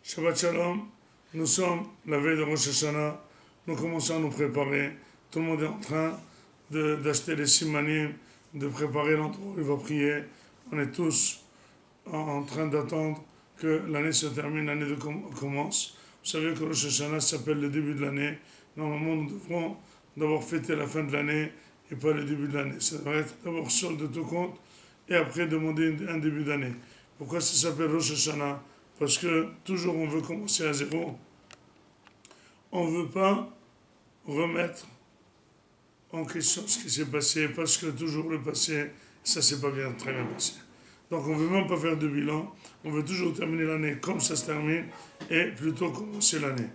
Shabbat Shalom, nous sommes la veille de Rosh Hashanah, nous commençons à nous préparer, tout le monde est en train d'acheter les simanim, de préparer l'endroit où il va prier, on est tous en train d'attendre que l'année se termine, l'année commence. Vous savez que Rosh Hashanah s'appelle le début de l'année, normalement nous devrons d'abord fêter la fin de l'année et pas le début de l'année, ça devrait être d'abord solde de tout compte et après demander un début d'année. Pourquoi ça s'appelle Rosh Hashanah? Parce que toujours on veut commencer à zéro. On ne veut pas remettre en question ce qui s'est passé parce que toujours le passé, ça s'est pas bien, très bien passé. Donc on ne veut même pas faire de bilan. On veut toujours terminer l'année comme ça se termine et plutôt commencer l'année.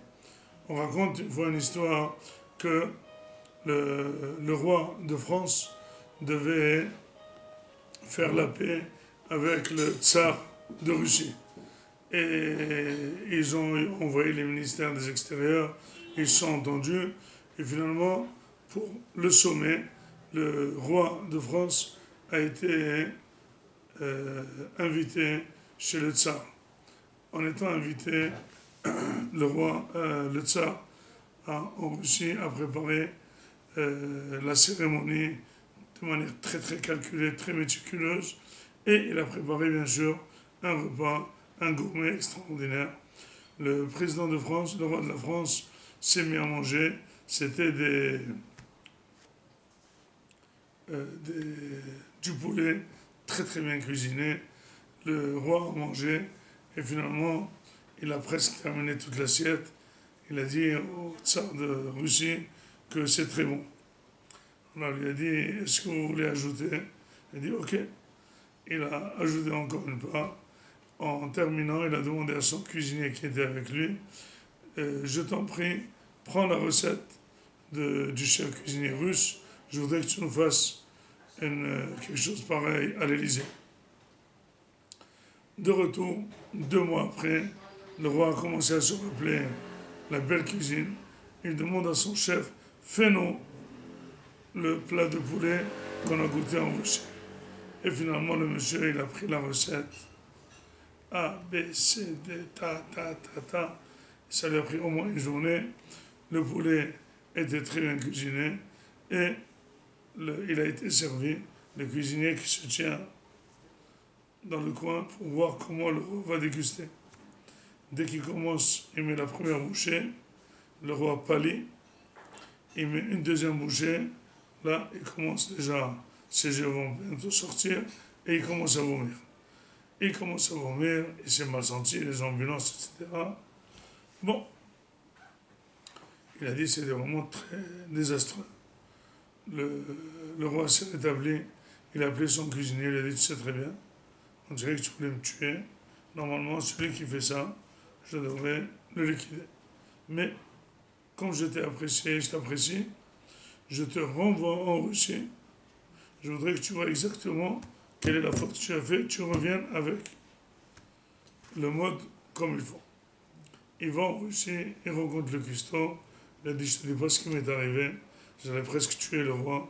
On raconte une fois une histoire que le roi de France devait faire la paix avec le tsar de Russie. Et ils ont envoyé les ministères des Extérieurs, ils se sont entendus, et finalement, pour le sommet, le roi de France a été invité chez le tsar. En étant invité, le tsar en Russie a préparé la cérémonie de manière très très calculée, très méticuleuse, et il a préparé bien sûr un repas, un gourmet extraordinaire. Le président de France, le roi de la France, s'est mis à manger. C'était du poulet très très bien cuisiné. Le roi a mangé et finalement, il a presque terminé toute l'assiette. Il a dit au tsar de Russie que c'est très bon. On lui a dit, est-ce que vous voulez ajouter? Il a dit, ok. Il a ajouté encore une part. En terminant, il a demandé à son cuisinier qui était avec lui, je t'en prie, prends la recette du chef cuisinier russe, je voudrais que tu nous fasses quelque chose pareil à l'Élysée. De retour, 2 mois après, le roi a commencé à se rappeler la belle cuisine. Il demande à son chef, fais-nous le plat de poulet qu'on a goûté en Russie. Et finalement, le monsieur, il a pris la recette. A, B, C, D, ta. Ça lui a pris au moins une journée. Le poulet était très bien cuisiné et il a été servi. Le cuisinier qui se tient dans le coin pour voir comment le roi va déguster. Dès qu'il commence, il met la première bouchée. Le roi pâlit. Il met une deuxième bouchée. Là, il commence déjà, ses yeux vont bientôt sortir et il commence à vomir. Il commence à vomir, il s'est mal senti, les ambulances, etc. Bon, il a dit c'était vraiment très désastreux. Le roi s'est rétabli, il a appelé son cuisinier, il a dit tu sais très bien, on dirait que tu voulais me tuer. Normalement, celui qui fait ça, je devrais le liquider. Mais, comme je t'ai apprécié et je t'apprécie, je te renvoie en Russie. Je voudrais que tu vois exactement quelle est la faute que tu as faite, tu reviennes avec le mode comme il faut. Il va en Russie, il rencontre le cuistot, il a dit je te dis pas ce qui m'est arrivé, j'allais presque tuer le roi,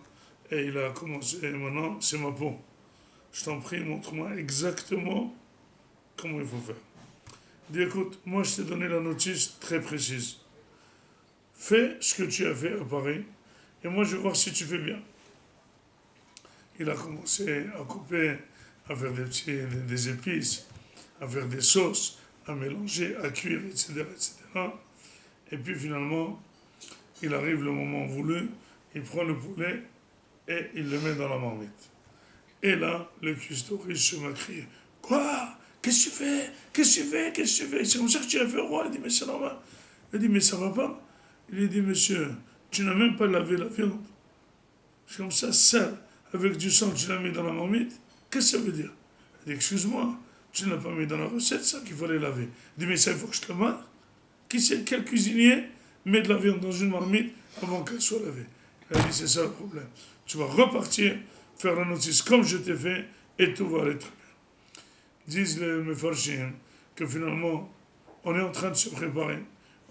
et il a commencé, et maintenant c'est ma peau. Je t'en prie, montre-moi exactement comment il faut faire. Il dit écoute, moi je t'ai donné la notice très précise. Fais ce que tu as fait à Paris, et moi je vais voir si tu fais bien. Il a commencé à couper, à faire des épices, à faire des sauces, à mélanger, à cuire, etc., etc. Et puis finalement, il arrive le moment voulu, il prend le poulet et il le met dans la marmite. Et là, le cuistot riche se m'a crié « Quoi? Qu'est-ce que tu fais? Qu'est-ce que tu fais? Qu'est-ce que tu fais? C'est comme ça que tu as fait au roi ?» Il dit « Mais c'est normal. » Il dit « Mais ça va pas ?» Il lui dit « Monsieur, tu n'as même pas lavé la viande. C'est comme ça, sale, avec du sang, tu l'as mis dans la marmite. Qu'est-ce que ça veut dire? » Il dit « Excuse-moi, tu ne l'as pas mis dans la recette, ça qu'il fallait laver. » Il dit « Mais ça, il faut que je te le montre. Quel cuisinier met de la viande dans une marmite avant qu'elle soit lavée? » Il a dit « C'est ça le problème. Tu vas repartir, faire la notice comme je t'ai fait, et tout va aller très bien. » Disent les Mefarshim que finalement, on est en train de se préparer,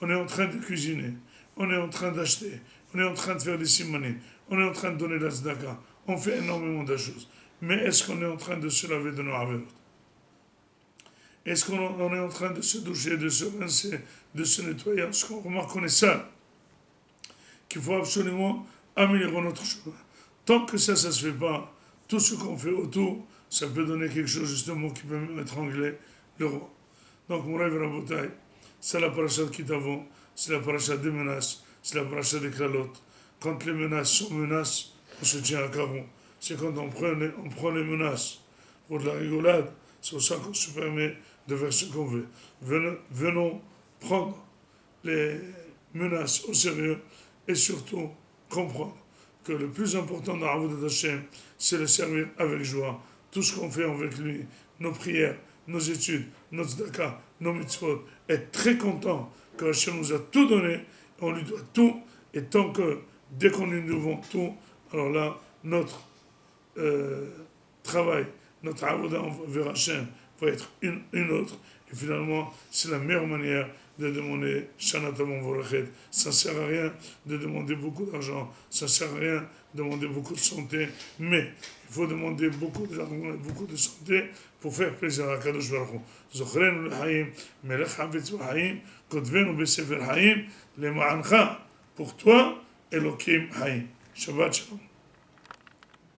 on est en train de cuisiner, on est en train d'acheter, on est en train de faire des simanim, on est en train de donner la tzedaka, on fait énormément de choses. Mais est-ce qu'on est en train de se laver de nos avérotes? Est-ce qu'on est en train de se doucher, de se rincer, de se nettoyer? Est-ce qu'on remarque qu'on est sale? Qu'il faut absolument améliorer notre chemin. Tant que ça ne se fait pas, tout ce qu'on fait autour, ça peut donner quelque chose justement qui peut même étrangler le roi. Donc, mon rêve Rabotai, c'est la paracha de Kitavon, c'est la paracha des menaces, c'est la paracha des calottes. Quand les menaces sont menaces, on se tient à carreau. C'est quand on prend les menaces pour de la rigolade, c'est pour ça qu'on se permet de faire ce qu'on veut. Venons prendre les menaces au sérieux et surtout comprendre que le plus important dans Avodat Hashem, c'est le servir avec joie. Tout ce qu'on fait avec lui, nos prières, nos études, nos tzedaka, nos mitzvot, être très content que Hashem nous a tout donné, on lui doit tout, et tant que, dès qu'on lui devons tout, alors là, notre travail, notre avodah vers Hashem va être une autre, et finalement, c'est la meilleure manière de demander Shana Tov Vorachet. Ça ne sert à rien de demander beaucoup d'argent, ça ne sert à rien de demander beaucoup de santé, mais il faut demander beaucoup d'argent et beaucoup de santé pour faire plaisir à Kadosh Baruch Hu. Zochrenu l'chaim, melech havetz v'chaim, kotvenu b'sefer chaim, lema'ancha, pour toi, Elokim Haim. Shabbat Shalom.